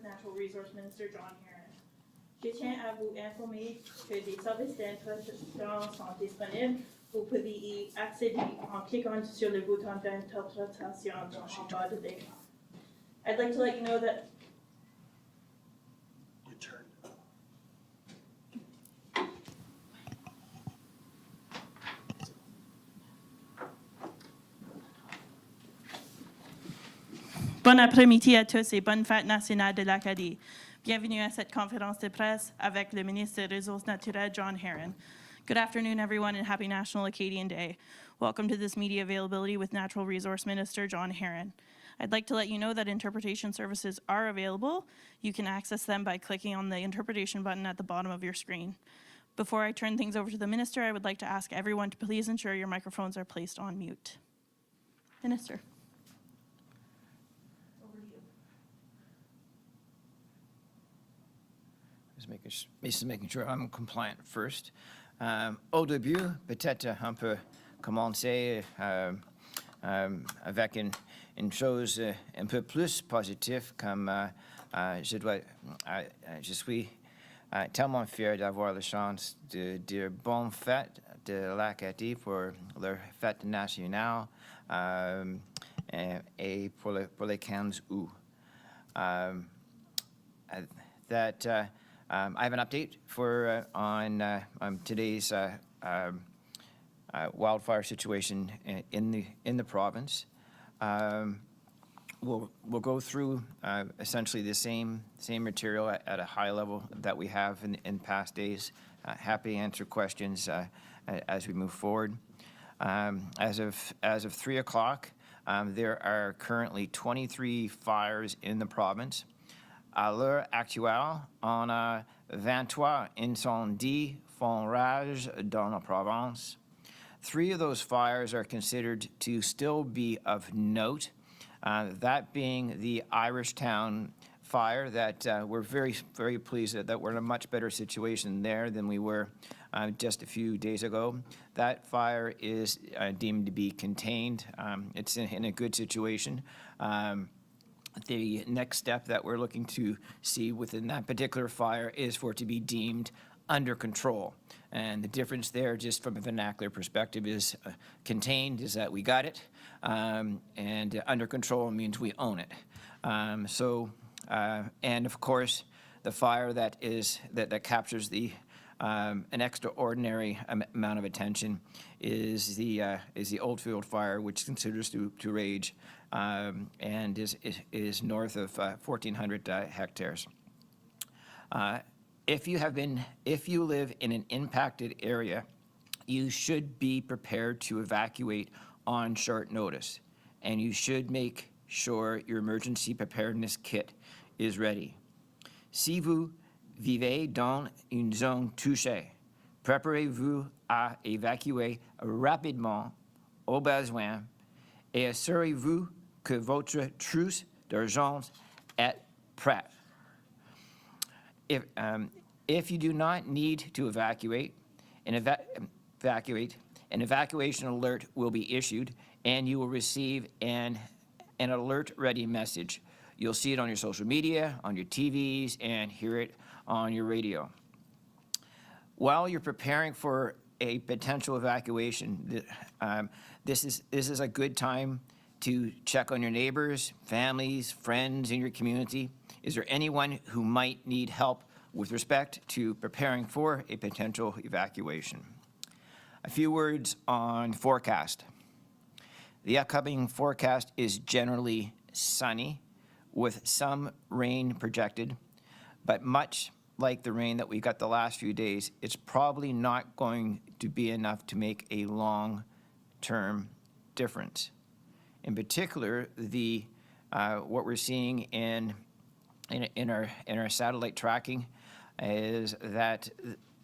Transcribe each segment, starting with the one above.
Natural Resource Minister John Herron. Je tiens à vous informer que des services d'interprétation sont disponibles. Vous pouvez y accéder en cliquant sur le bouton d'interprétation en bas de l'écran. I'd like to let you know that Bon après-midi à tous et bonne fête nationale de l'Acadie. Bienvenue à cette conférence de presse avec le ministre des Ressources naturelles, John Herron. Good afternoon, everyone, and happy National Acadian Day. Welcome to this media availability with Natural Resource Minister John Herron. I'd like to let you know that interpretation services are available. You can access them by clicking on the interpretation button at the bottom of your screen. Before I turn things over to the minister, I would like to ask everyone to please ensure your microphones are placed on mute. Minister. Just making sure I'm compliant first. Au début, peut-être on peut commencer avec une chose un peu plus positive, comme je suis tellement fier d'avoir la chance de dire bonne fête de l'Acadie pour leur fête nationale et pour les 15 août. I have an update for on today's wildfire situation in the province. We'll go through essentially the same material at a high level that we have in past days. Happy to answer questions as we move forward. As of 3 o'clock, there are currently 23 fires in the province. À l'heure actuelle, on a 23 incendies font rage dans la province. 3 of those fires are considered to still be of note, that being the Irishtown fire that we're very, very pleased that we're in a much better situation there than we were just a few days ago. That fire is deemed to be contained. It's in a good situation. The next step that we're looking to see within that particular fire is for it to be deemed under control. And the difference there, just from a vernacular perspective, is contained is that we got it, and under control means we own it. And of course, the fire that captures an extraordinary amount of attention is the Oldfield fire, which considers to rage and is north of 1,400 hectares. If you live in an impacted area, you should be prepared to evacuate on short notice, and you should make sure your emergency preparedness kit is ready. Si vous vivez dans une zone touchée, préparez-vous à évacuer rapidement au besoin et assurez-vous que votre trousse d'urgence est prête. If you do not need to evacuate, an evacuation alert will be issued, and you will receive an alert-ready message. You'll see it on your social media, on your TVs, and hear it on your radio. While you're preparing for a potential evacuation, this is a good time to check on your neighbors, families, friends in your community. Is there anyone who might need help with respect to preparing for a potential evacuation? A few words on forecast. The upcoming forecast is generally sunny with some rain projected, but much like the rain that we got the last few days, it's probably not going to be enough to make a long-term difference. In particular, what we're seeing in our satellite tracking is that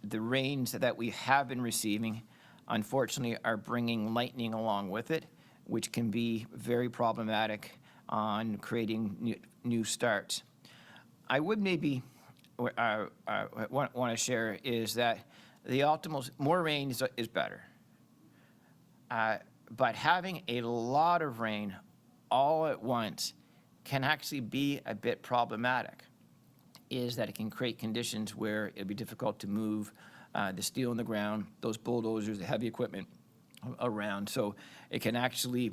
the rains that we have been receiving, unfortunately, are bringing lightning along with it, which can be very problematic on creating new starts. I would maybe want to share is that the optimal, more rain is better. But having a lot of rain all at once can actually be a bit problematic. is that it can create conditions where it'll be difficult to move the steel in the ground, those bulldozers, the heavy equipment around. So it can actually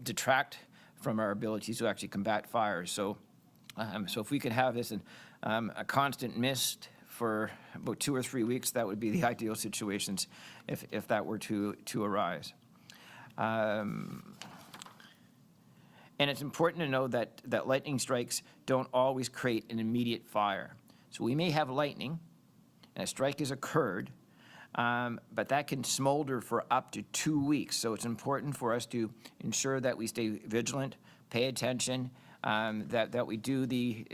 detract from our ability to actually combat fires. So if we could have this a constant mist for about 2 or 3 weeks, that would be the ideal situations if that were to arise. And it's important to know that lightning strikes don't always create an immediate fire. So we may have lightning, and a strike has occurred, but that can smolder for up to 2 weeks. So it's important for us to ensure that we stay vigilant, pay attention, that we do the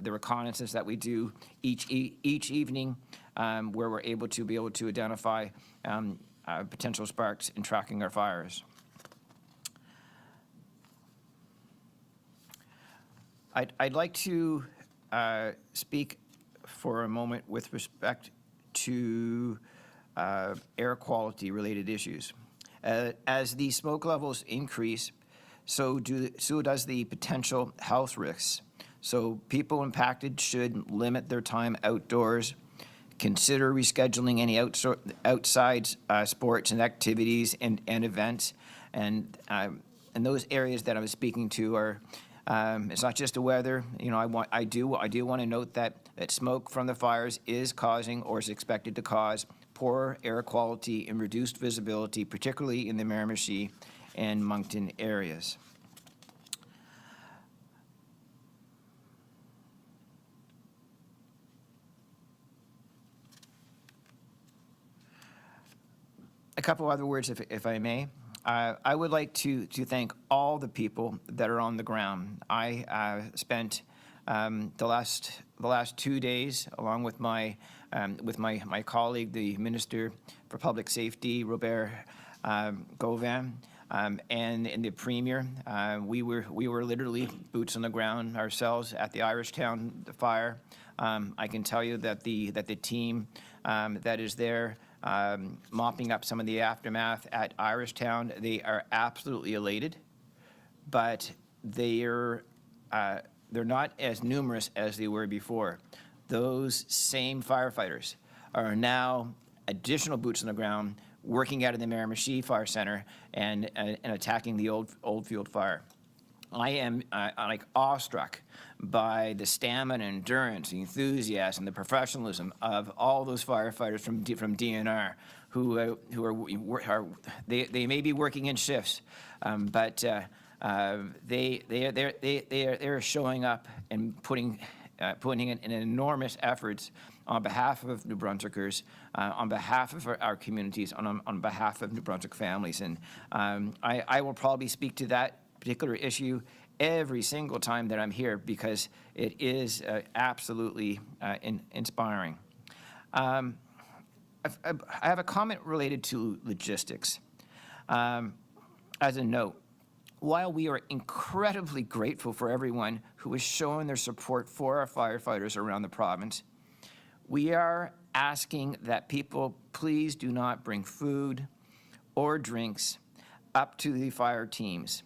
reconnaissance that we do each evening, where we're able to identify potential sparks in tracking our fires. I'd like to speak for a moment with respect to air quality related issues. As the smoke levels increase, so does the potential health risks. So people impacted should limit their time outdoors, consider rescheduling any outside sports and activities and events, and those areas that I was speaking to are. It's not just the weather. You know, I do want to note that smoke from the fires is causing or is expected to cause poor air quality and reduced visibility, particularly in the Miramichi and Moncton areas. A couple other words, if I may. I would like to thank all the people that are on the ground. I spent the last 2 days, along with my colleague, the Minister for Public Safety, Robert Gauvin, and the Premier. We were literally boots on the ground ourselves at the Irishtown fire. I can tell you that the team that is there, mopping up some of the aftermath at Irishtown, they are absolutely elated, but they're not as numerous as they were before. Those same firefighters are now additional boots on the ground, working out of the Miramichi Fire Center and attacking the Oldfield fire. I am like awestruck by the stamina, endurance, the enthusiasm, the professionalism of all those firefighters from DNR who they may be working in shifts, but they're showing up and putting in enormous efforts on behalf of New Brunswickers, on behalf of our communities, on behalf of New Brunswick families, and I will probably speak to that particular issue every single time that I'm here because it is absolutely inspiring. I have a comment related to logistics. As a note, while we are incredibly grateful for everyone who has shown their support for our firefighters around the province, we are asking that people please do not bring food or drinks up to the fire teams.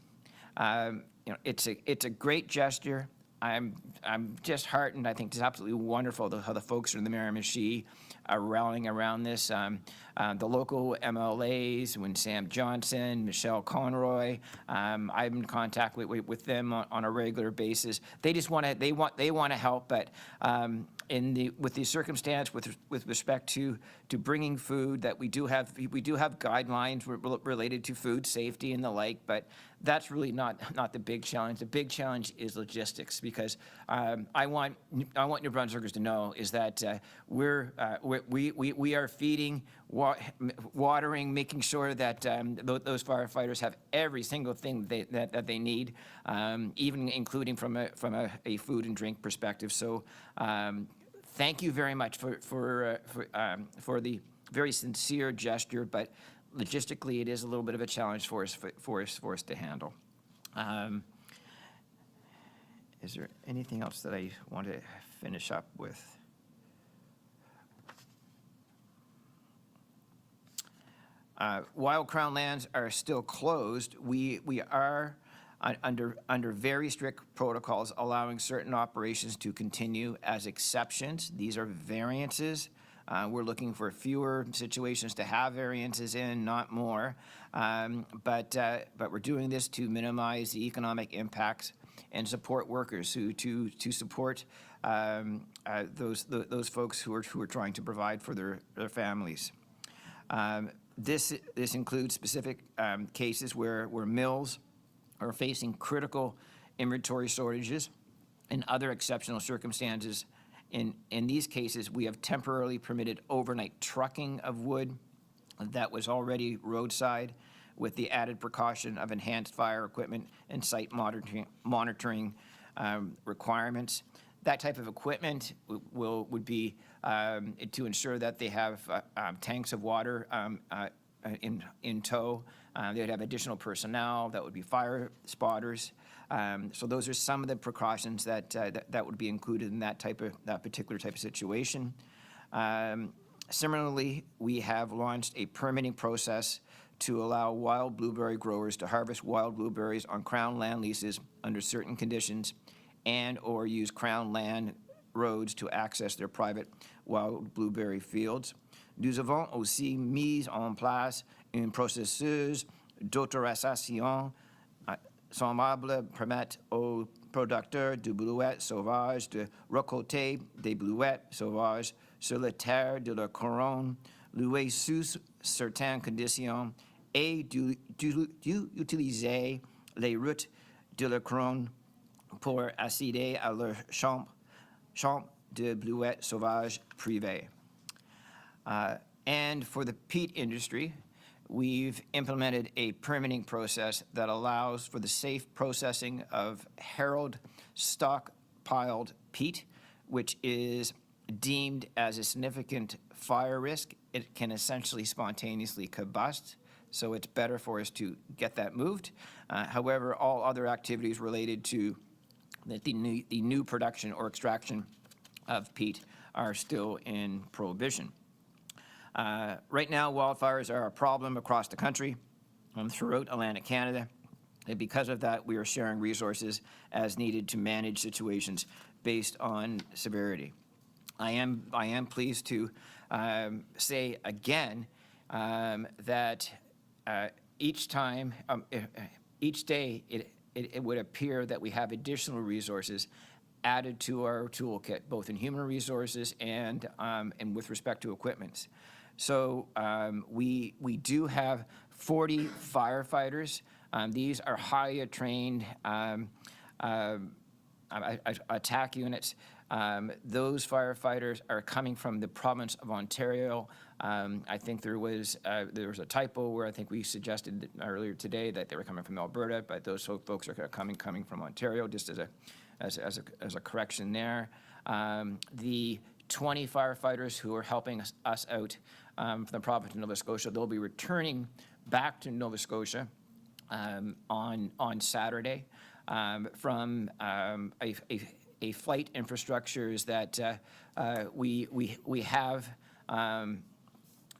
You know, it's a great gesture. I'm just heartened. I think it's absolutely wonderful how the folks in the Miramichi are rallying around this. The local MLAs, when Sam Johnson, Michelle Conroy, I'm in contact with them on a regular basis. They just want to help, but with the circumstance with respect to bringing food, that we do have guidelines related to food safety and the like, but that's really not the big challenge. The big challenge is logistics, because I want New Brunswickers to know is that we are feeding, watering, making sure that those firefighters have every single thing that they need, even including from a food and drink perspective. So thank you very much for the very sincere gesture, but logistically it is a little bit of a challenge for us to handle. Is there anything else that I want to finish up with? While Crown lands are still closed, we are under very strict protocols, allowing certain operations to continue as exceptions. These are variances. We're looking for fewer situations to have variances in, not more. But we're doing this to minimize the economic impacts and support workers to support those folks who are trying to provide for their families. This includes specific cases where mills are facing critical inventory shortages and other exceptional circumstances. In these cases, we have temporarily permitted overnight trucking of wood that was already roadside, with the added precaution of enhanced fire equipment and site monitoring requirements. That type of equipment would be to ensure that they have tanks of water in tow. They'd have additional personnel that would be fire spotters. So those are some of the precautions that would be included in that particular type of situation. Similarly, we have launched a permitting process to allow wild blueberry growers to harvest wild blueberries on Crown land leases under certain conditions, and or use Crown land roads to access their private wild blueberry fields. Nous avons aussi mis en place un processus d'autorisation semblable permettre aux producteurs de bluettes sauvages de récolter des bluettes sauvages sur la terre de leur couronne, louées sous certaines conditions, et d'utiliser les routes de leur couronne pour accéder à leur champ de bluettes sauvages privées. And for the peat industry, we've implemented a permitting process that allows for the safe processing of Herald stockpiled peat, which is deemed as a significant fire risk. It can essentially spontaneously combust, so it's better for us to get that moved. However, all other activities related to the new production or extraction of peat are still in prohibition. Right now, wildfires are a problem across the country, throughout Atlantic Canada, and because of that, we are sharing resources as needed to manage situations based on severity. I am pleased to say again that each day it would appear that we have additional resources added to our toolkit, both in human resources and with respect to equipment. So we do have 40 firefighters. These are highly trained attack units. Those firefighters are coming from the province of Ontario. I think there was a typo where I think we suggested earlier today that they were coming from Alberta, but those folks are coming from Ontario, just as a correction there. The 20 firefighters who are helping us out from the province of Nova Scotia, they'll be returning back to Nova Scotia on Saturday from a flight infrastructures that we have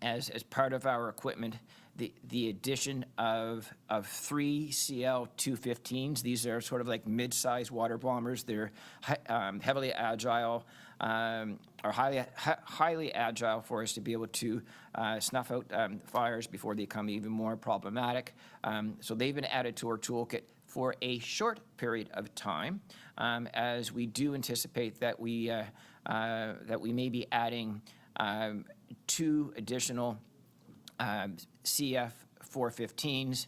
as part of our equipment, the addition of 3 CL-215s. These are sort of like mid-sized water bombers. They're heavily agile, are highly agile for us to be able to snuff out fires before they become even more problematic. So they've been added to our toolkit for a short period of time, as we do anticipate that we may be adding 2 additional CF-415s.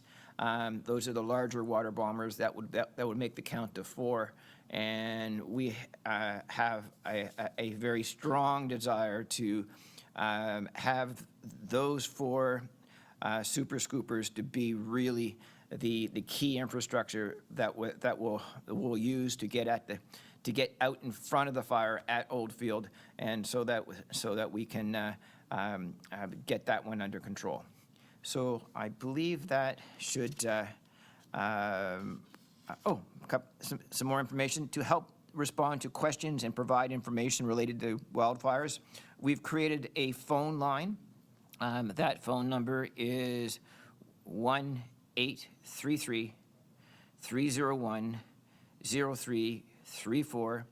Those are the larger water bombers that would make the count to 4. And we have a very strong desire to have those 4 super scoopers to be really the key infrastructure that we'll use to get out in front of the fire at Oldfield, and so that we can get that one under control. So I believe that should some more information to help respond to questions and provide information related to wildfires. We've created a phone line. That phone number is 1-833-339-0000. 301-0334.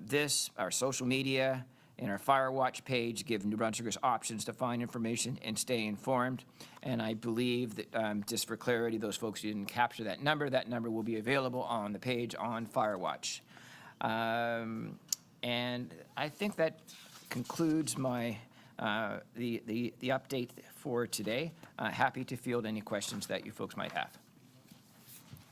This, our social media, and our Fire Watch page give New Brunswickers options to find information and stay informed. And I believe that, just for clarity, those folks who didn't capture that number will be available on the page on Fire Watch. And I think that concludes my the update for today. Happy to field any questions that you folks might have.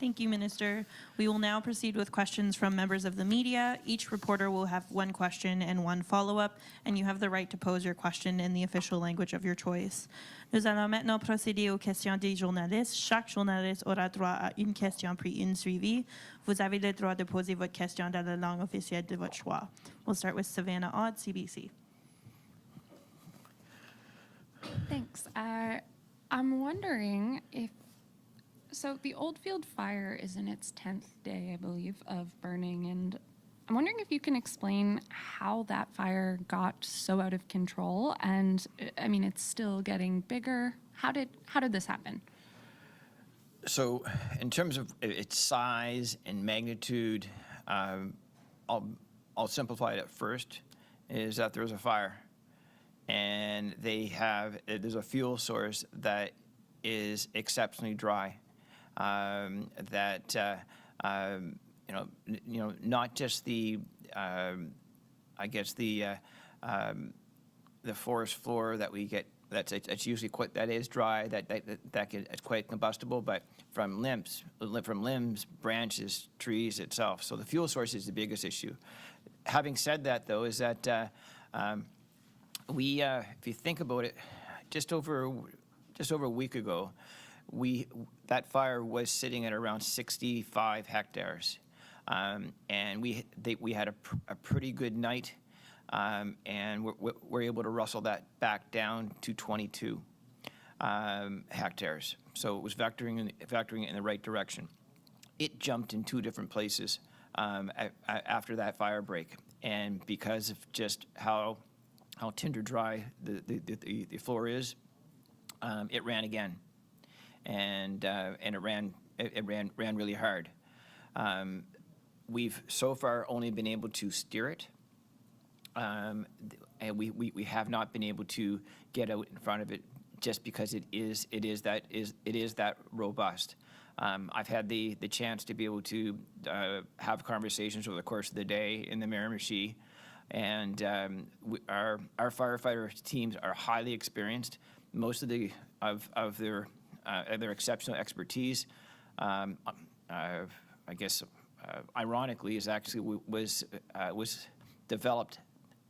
Thank you, Minister. We will now proceed with questions from members of the media. Each reporter will have one question and one follow-up, and you have the right to pose your question in the official language of your choice. Nous allons maintenant procéder aux questions des journalistes. Chaque journaliste aura droit à une question puis une suivie. Vous avez le droit de poser votre question dans la langue officielle de votre choix. We'll start with Savannah Odd, CBC. Thanks. I'm wondering if, so the Oldfield fire is in its 10th day, I believe, of burning, and I'm wondering if you can explain how that fire got so out of control, and I mean, it's still getting bigger. How did this happen? So in terms of its size and magnitude, I'll simplify it at first, is that there's a fire. And there's a fuel source that is exceptionally dry. Not just the forest floor that we get. It's usually that is dry. It's quite combustible, but from limbs, branches, trees itself. So the fuel source is the biggest issue. Having said that, though, is that if you think about it, just over a week ago, that fire was sitting at around 65 hectares, and we had a pretty good night, and we're able to rustle that back down to 22 hectares. So it was vectoring in the right direction. It jumped in two different places after that fire break, and because of just how tinder dry the floor is, it ran again, and it ran really hard. We've so far only been able to steer it, and we have not been able to get out in front of it just because it is that robust. I've had the chance to be able to have conversations over the course of the day in the Miramichi. And our firefighter teams are highly experienced. Most of their exceptional expertise, I guess, ironically, is actually was developed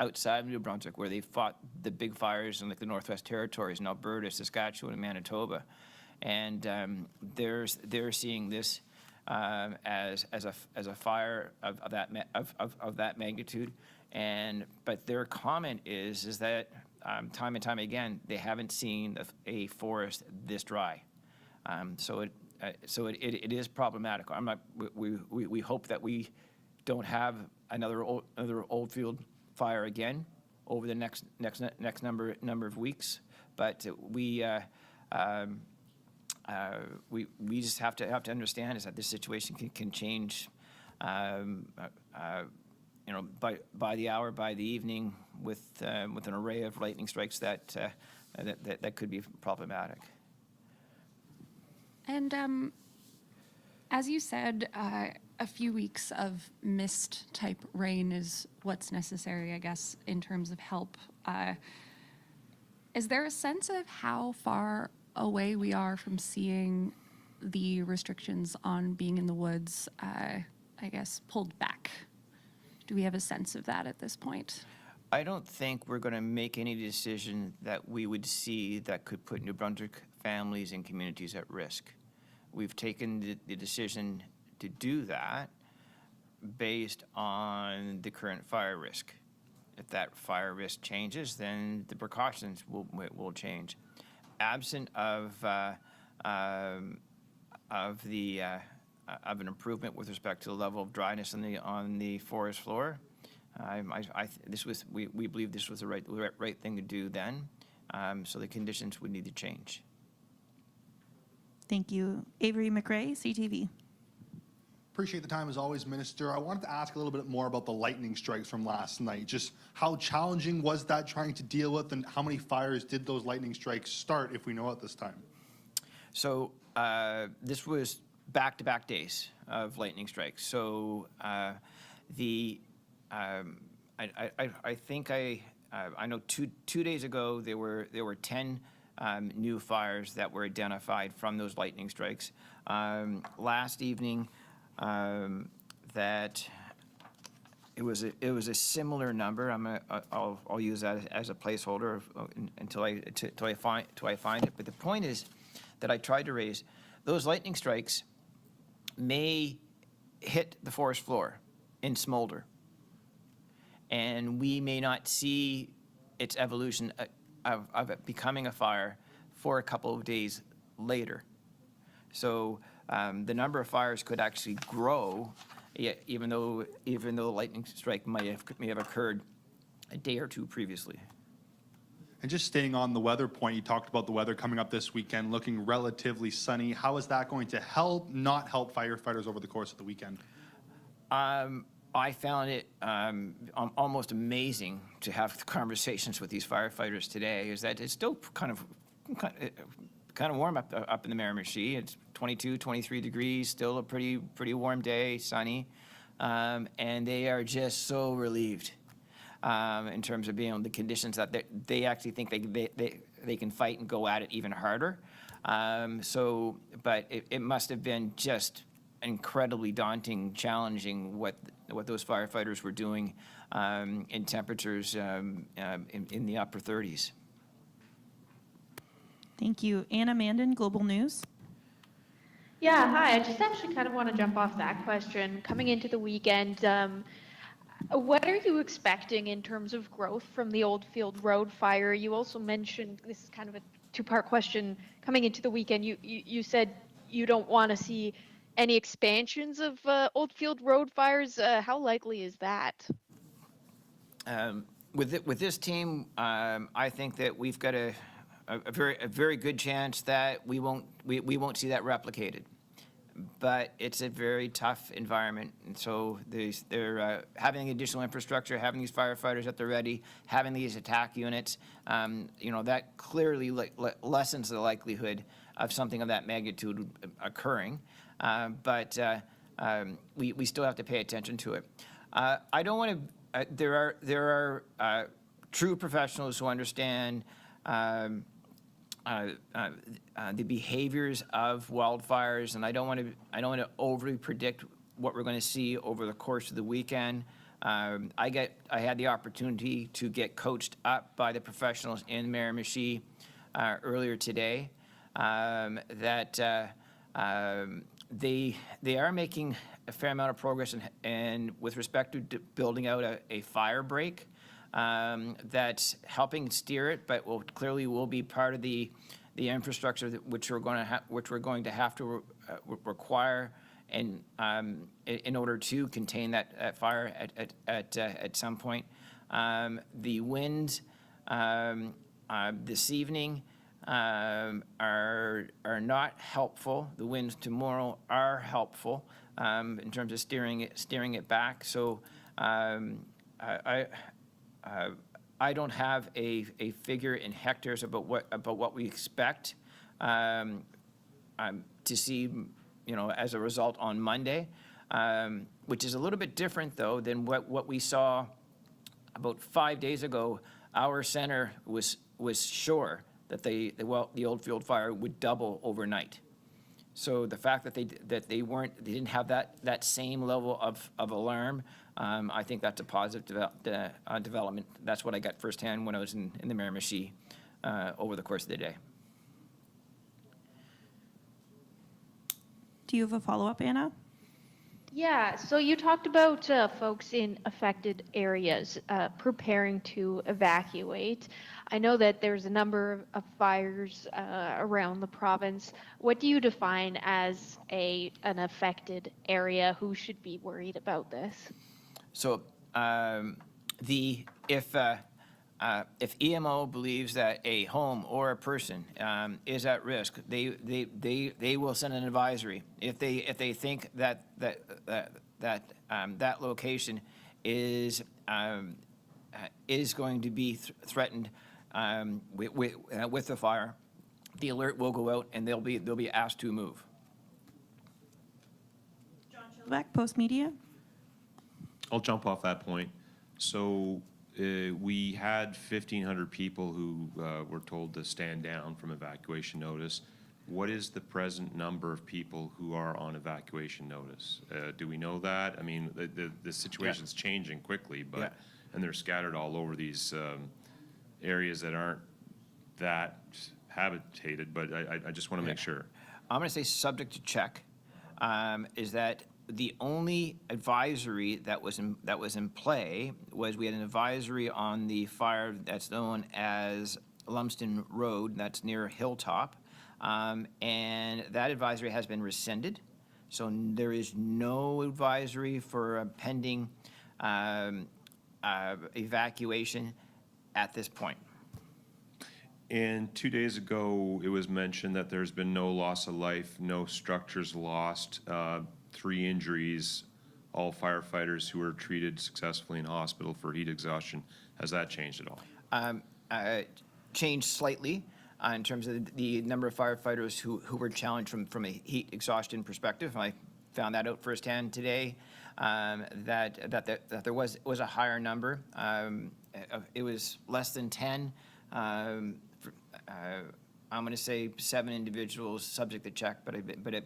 outside of New Brunswick, where they fought the big fires in like the Northwest Territories, in Alberta, Saskatchewan, and Manitoba, and they're seeing this as a fire of that magnitude. But their comment is that time and time again, they haven't seen a forest this dry. So it is problematic. We hope that we don't have another Oldfield fire again over the next number of weeks. But we just have to understand is that this situation can change. By the hour, by the evening, with an array of lightning strikes that could be problematic. And as you said, a few weeks of mist-type rain is what's necessary, I guess, in terms of help. Is there a sense of how far away we are from seeing the restrictions on being in the woods, I guess, pulled back? Do we have a sense of that at this point? I don't think we're going to make any decision that we would see that could put New Brunswick families and communities at risk. We've taken the decision to do that based on the current fire risk. If that fire risk changes, then the precautions will change. Absent of an improvement with respect to the level of dryness on the forest floor, we believe this was the right thing to do then. So the conditions would need to change. Thank you. Avery McRae, CTV. Appreciate the time as always, Minister. I wanted to ask a little bit more about the lightning strikes from last night. Just how challenging was that trying to deal with, and how many fires did those lightning strikes start, if we know at this time? So this was back-to-back days of lightning strikes. So I think I know two days ago there were 10 new fires that were identified from those lightning strikes. Last evening, that it was a similar number. I'll use that as a placeholder until I find it. But the point is that I tried to raise, those lightning strikes may hit the forest floor and smolder, and we may not see its evolution of it becoming a fire for a couple of days later. So the number of fires could actually grow, even though the lightning strike may have occurred a day or two previously. And just staying on the weather point, you talked about the weather coming up this weekend looking relatively sunny. How is that going to help, not help firefighters over the course of the weekend? I found it almost amazing to have conversations with these firefighters today. Is that it's still kind of warm up in the Miramichi. It's 22, 23 degrees, still a pretty warm day, sunny, and they are just so relieved in terms of being on the conditions that they actually think they can fight and go at it even harder. But it must have been just incredibly daunting, challenging what those firefighters were doing in temperatures in the upper 30s. Thank you. Anna Mandan, Global News. Yeah, hi. I just actually kind of want to jump off that question. Coming into the weekend, what are you expecting in terms of growth from the Oldfield Road fire? You also mentioned, this is kind of a two-part question, coming into the weekend, you said you don't want to see any expansions of Oldfield Road fires. How likely is that? With this team, I think that we've got a very good chance that we won't see that replicated. But it's a very tough environment, and so they're having additional infrastructure, having these firefighters at the ready, having these attack units. That clearly lessens the likelihood of something of that magnitude occurring. But we still have to pay attention to it. I don't want to. There are true professionals who understand the behaviors of wildfires, and I don't want to overly predict what we're going to see over the course of the weekend. I had the opportunity to get coached up by the professionals in Miramichi earlier today. That they are making a fair amount of progress and with respect to building out a fire break. That's helping steer it, but clearly will be part of the infrastructure which we're going to have to require and in order to contain that fire at some point. The winds this evening are not helpful. The winds tomorrow are helpful in terms of steering it back. So I don't have a figure in hectares about what we expect to see, as a result on Monday, which is a little bit different though than what we saw about 5 days ago. Our center was sure that the Oldfield fire would double overnight. So the fact that they didn't have that same level of alarm, I think that's a positive development. That's what I got firsthand when I was in the Miramichi over the course of the day. Do you have a follow-up, Anna? Yeah, so you talked about folks in affected areas preparing to evacuate. I know that there's a number of fires around the province. What do you define as an affected area? Who should be worried about this? So if if EMO believes that a home or a person is at risk, they will send an advisory. If they think that that location is going to be threatened with the fire, the alert will go out and they'll be asked to move. Back Post Media. I'll jump off that point. So we had 1,500 people who were told to stand down from evacuation notice. What is the present number of people who are on evacuation notice? Do we know that? I mean, the situation's changing quickly, but Yeah. and they're scattered all over these areas that aren't that habitated. But I just want to make sure. I'm going to say subject to check. Is that the only advisory that was in play was we had an advisory on the fire that's known as Lumsden Road, that's near Hilltop, and that advisory has been rescinded. So there is no advisory for a pending evacuation at this point. And 2 days ago, it was mentioned that there's been no loss of life, no structures lost, 3 injuries, all firefighters who were treated successfully in hospital for heat exhaustion. Has that changed at all? Changed slightly in terms of the number of firefighters who were challenged from a heat exhaustion perspective. I found that out firsthand today, that there was a higher number. It was less than 10. I'm going to say 7 individuals subject to check, but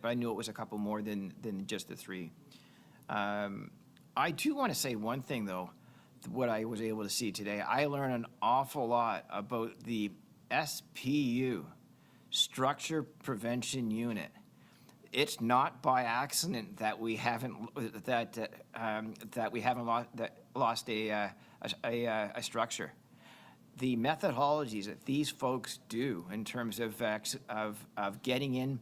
I knew it was a couple more than just the 3. I do want to say one thing, though, what I was able to see today. I learned an awful lot about the SPU, Structure Prevention Unit. It's not by accident that we haven't lost a structure. The methodologies that these folks do in terms of getting in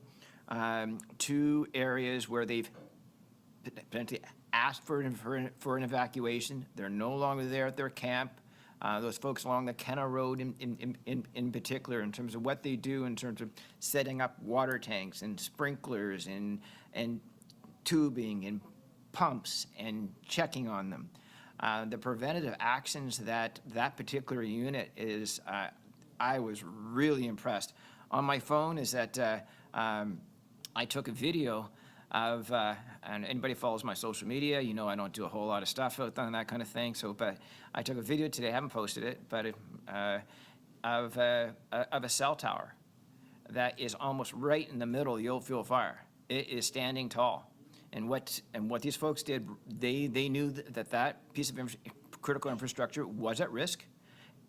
to areas where they've potentially asked for an evacuation, they're no longer there at their camp. Those folks along the Kenna Road in particular, in terms of what they do in terms of setting up water tanks and sprinklers and tubing and pumps and checking on them. The preventative actions that particular unit is, I was really impressed. On my phone is that I took a video of, and anybody follows my social media, you know I don't do a whole lot of stuff out there and that kind of thing. So, but I took a video today, I haven't posted it, but of a cell tower that is almost right in the middle of the old fuel fire. It is standing tall. And what these folks did, they knew that piece of critical infrastructure was at risk,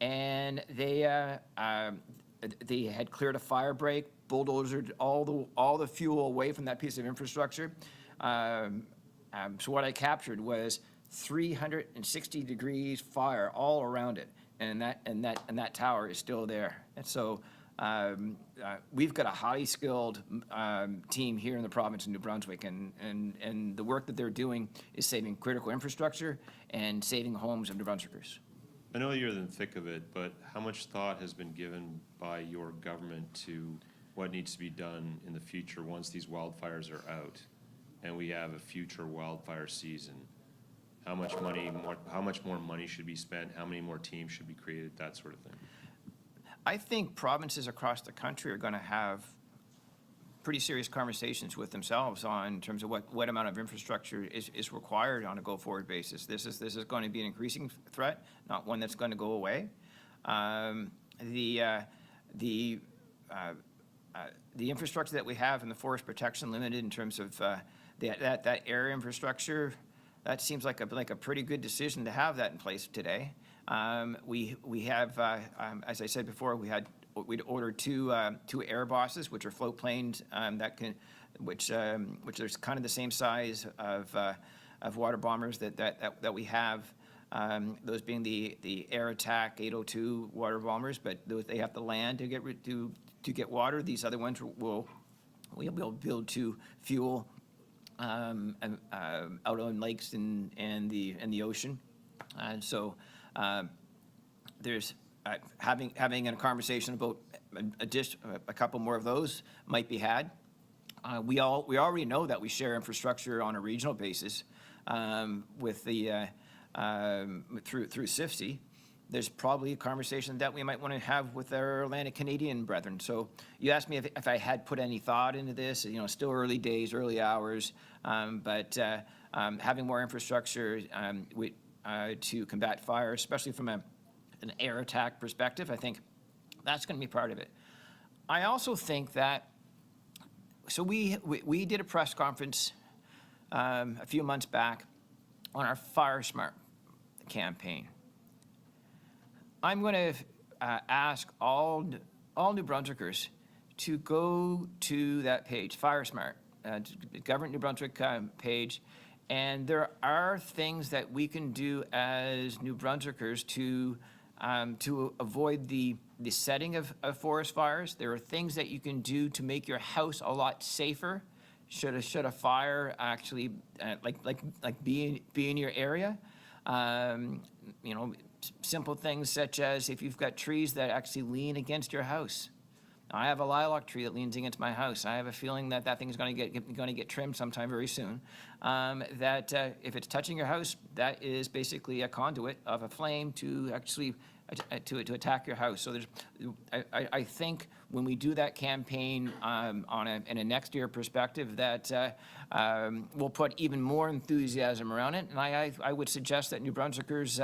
and they had cleared a fire break, bulldozed all the fuel away from that piece of infrastructure. So what I captured was 360 degrees fire all around it, and that tower is still there. And so we've got a highly skilled team here in the province of New Brunswick, and the work that they're doing is saving critical infrastructure and saving homes of New Brunswickers. I know you're in the thick of it, but how much thought has been given by your government to what needs to be done in the future once these wildfires are out and we have a future wildfire season? How much more money should be spent? How many more teams should be created? That sort of thing. I think provinces across the country are going to have pretty serious conversations with themselves in terms of what amount of infrastructure is required on a go-forward basis. This is going to be an increasing threat, not one that's going to go away. The infrastructure that we have in the Forest Protection Limited in terms of that area infrastructure, that seems like a pretty good decision to have that in place today. We have, as I said before, we'd ordered two air bosses, which are float planes which are kind of the same size of water bombers that we have. Those being the Air Attack 802 water bombers, but they have to land to get water. These other ones we'll build to fuel out on lakes and the ocean, and so there's having a conversation about a couple more of those might be had. We already know that we share infrastructure on a regional basis with the through CIFC. There's probably a conversation that we might want to have with our Atlantic Canadian brethren. So you asked me if I had put any thought into this. You know, still early days, early hours, but having more infrastructure to combat fire, especially from an air attack perspective, I think that's going to be part of it. I also think that, so we did a press conference a few months back on our Fire Smart campaign. I'm going to ask all New Brunswickers to go to that page, Fire Smart, Government New Brunswick page, and there are things that we can do as New Brunswickers to avoid the setting of forest fires. There are things that you can do to make your house a lot safer should a fire actually be in your area. You know, simple things such as if you've got trees that actually lean against your house. I have a lilac tree that leans against my house. I have a feeling that that thing is going to get trimmed sometime very soon. If it's touching your house, that is basically a conduit of a flame to actually to attack your house. So I think when we do that campaign in a next year perspective, that we'll put even more enthusiasm around it. And I would suggest that New Brunswickers'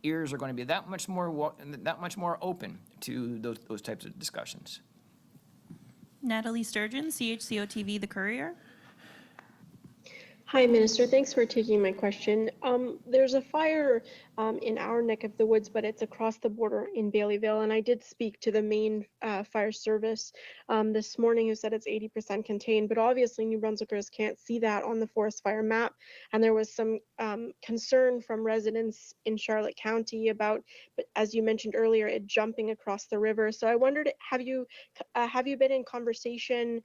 ears are going to be that much more open to those types of discussions. Natalie Sturgeon, CHCO TV, The Courier. Hi, Minister. Thanks for taking my question. There's a fire in our neck of the woods, but it's across the border in Baileyville. And I did speak to the main fire service this morning, who said it's 80% contained. But obviously, New Brunswickers can't see that on the forest fire map. And there was some concern from residents in Charlotte County about, but as you mentioned earlier, it jumping across the river. So I wondered, have you been in conversation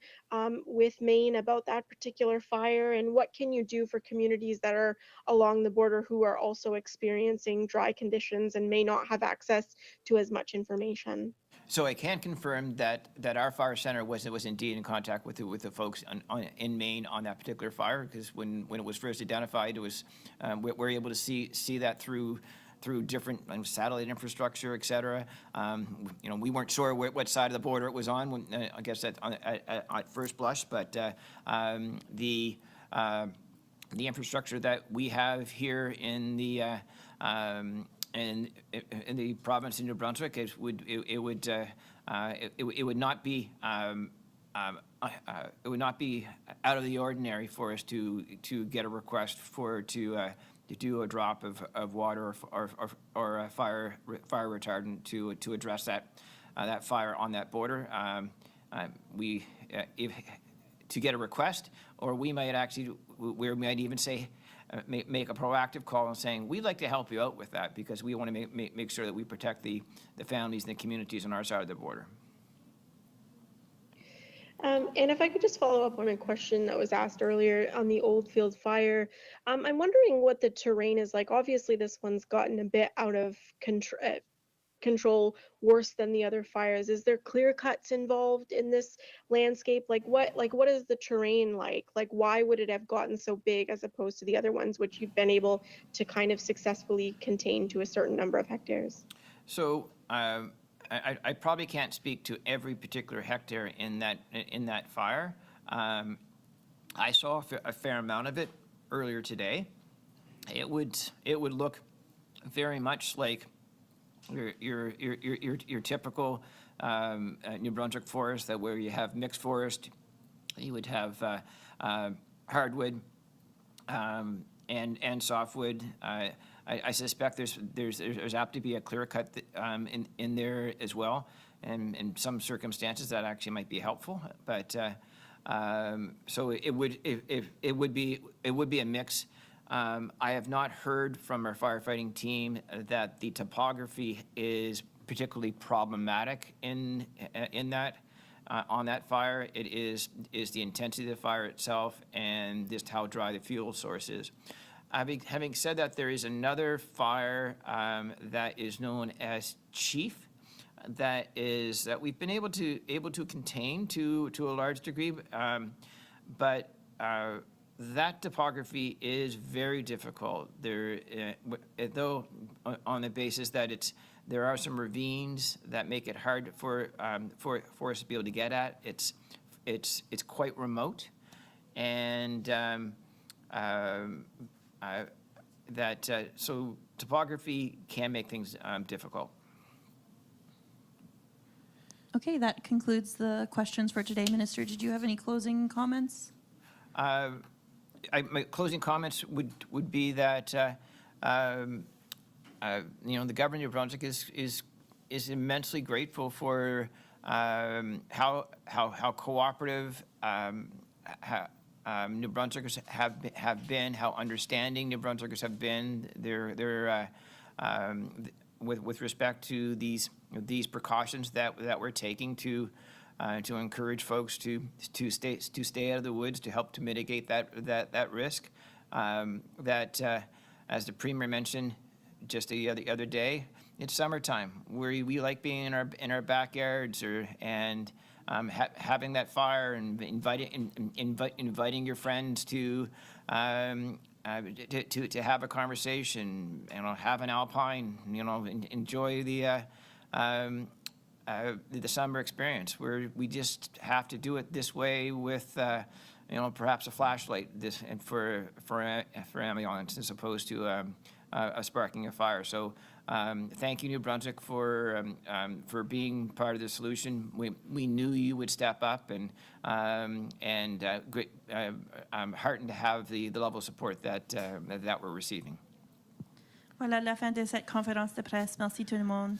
with Maine about that particular fire, and what can you do for communities that are along the border who are also experiencing dry conditions and may not have access to as much information? So I can confirm that our fire center was indeed in contact with the folks in Maine on that particular fire, because when it was first identified, it was we're able to see that through different satellite infrastructure, et cetera. You know, we weren't sure what side of the border it was on, when, I guess at first blush, but the infrastructure that we have here in the province of New Brunswick, it would not be out of the ordinary for us to get a request to do a drop of water or a fire retardant to address that fire on that border. To get a request, or we might even say, make a proactive call and saying, we'd like to help you out with that, because we want to make sure that we protect the families and the communities on our side of the border. And if I could just follow up on a question that was asked earlier on the Oldfield fire, I'm wondering what the terrain is like. Obviously, this one's gotten a bit out of control, worse than the other fires. Is there clear cuts involved in this landscape? What is the terrain like? Like, why would it have gotten so big as opposed to the other ones, which you've been able to kind of successfully contain to a certain number of hectares? So I probably can't speak to every particular hectare in that fire. I saw a fair amount of it earlier today. It would look very much like your typical New Brunswick forest, that where you have mixed forest, you would have hardwood and softwood. I suspect there's apt to be a clear cut in there as well, and in some circumstances that actually might be helpful. But so it would be a mix. I have not heard from our firefighting team that the topography is particularly problematic in that. On that fire, it is the intensity of the fire itself and just how dry the fuel source is. Having said that, there is another fire that is known as Chief, that we've been able to contain to a large degree, but that topography is very difficult. There, though, on the basis that there are some ravines that make it hard for us to be able to get at. It's quite remote, and so topography can make things difficult. Okay, that concludes the questions for today. Minister, did you have any closing comments? My closing comments would be that the government of Brunswick is immensely grateful for how cooperative New Brunswickers have been, how understanding New Brunswickers have been. With respect to these precautions that we're taking to encourage folks to stay out of the woods, to help to mitigate that risk. As the Premier mentioned just the other day, it's summertime. We like being in our backyards and having that fire and inviting your friends to have a conversation, have an alpine, enjoy the summer experience, where we just have to do it this way with, perhaps a flashlight for ambulance as opposed to sparking a fire. So thank you, New Brunswick, for being part of the solution. We knew you would step up, and great. I'm heartened to have the level of support that we're receiving. Voilà la fin de cette conférence de presse. Merci tout le monde.